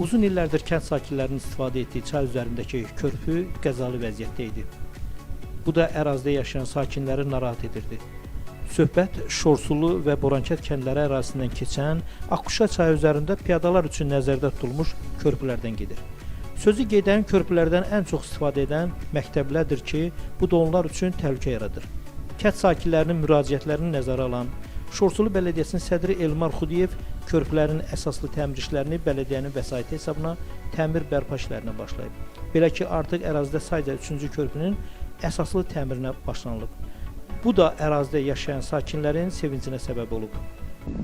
Uzun illərdir kənd sakinlərinin istifadə etdiyi çay üzərindəki körpü qəzalı vəziyyətdə idi. Bu da ərazidə yaşayan sakinləri narahat edirdi. Söhbət Şorsulu və Borankət kəndləri ərazisindən keçən Akkuşa çayı üzərində piyadalar üçün nəzərdə tutulmuş körpülərdən gedir. Sözü gedən körpülərdən ən çox istifadə edən məktəblərdir ki, bu da onlar üçün təhlükə yaradır. Kənd sakinlərinin müraciətlərini nəzərə alan Şorsulu Bələdiyyəsinin sədri Elmar Xudiyev körpülərin əsaslı təmir işlərini bələdiyyənin vəsaiti hesabına təmir bərpa işlərinə başlayıb. Belə ki, artıq ərazidə sayca 3-cü körpünün əsaslı təmirinə başlanılıb. Bu da ərazidə yaşayan sakinlərin sevincinə səbəb olub.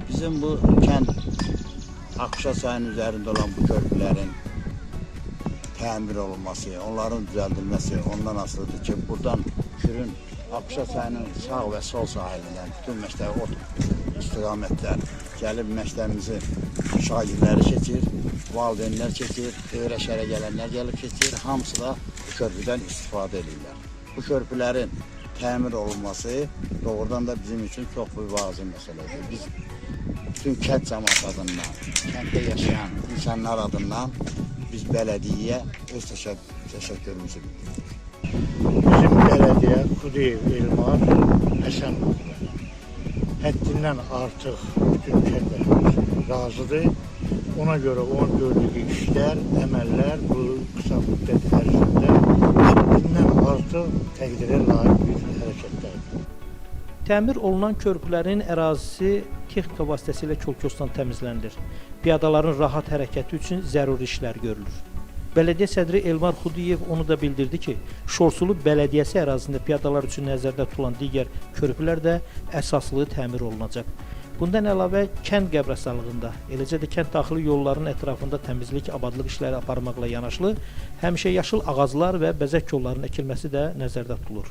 Bizim bu kənd Akkuşa çayının üzərində olan bu körpülərin təmir olunması, onların düzəldilməsi ondan asılıdır ki, buradan Kürün Akkuşa çayının sağ və sol sahilindən bütün məktəb istiqamətlər gəlib məktəbimizi şagirdləri keçir, valideynlər keçir, öyrəşərə gələnlər gəlib keçir, hamısı da bu körpüdən istifadə edirlər. Bu körpülərin təmir olunması doğrudan da bizim üçün çox bir vacib məsələdir. Biz bütün kənd cəmaət adından, kənddə yaşayan insanlar adından biz bələdiyyəyə öz təşəkkürümüzü bildiririk. Bizim bələdiyyə Xudiyev Elmar Həsənov həddindən artıq bütün kəndlərimiz razıdır. Ona görə onun gördüyü işlər, əməllər bu qısa müddət ərzində həddindən artıq təqdirə layiq bir hərəkətlərdir. Təmir olunan körpülərin ərazisi texnika vasitəsilə kolkosdan təmizlənilir. Piyadaların rahat hərəkəti üçün zəruri işlər görülür. Bələdiyyə sədri Elmar Xudiyev onu da bildirdi ki, Şorsulu Bələdiyyəsi ərazisində piyadalar üçün nəzərdə tutulan digər körpülər də əsaslı təmir olunacaq. Bundan əlavə kənd qəbrəstanlığında, eləcə də kənd daxili yolların ətrafında təmizlik, abadlıq işləri aparmaqla yanaşlı, həmişə yaşıl ağaclar və bəzək kollarının əkilməsi də nəzərdə tutulur.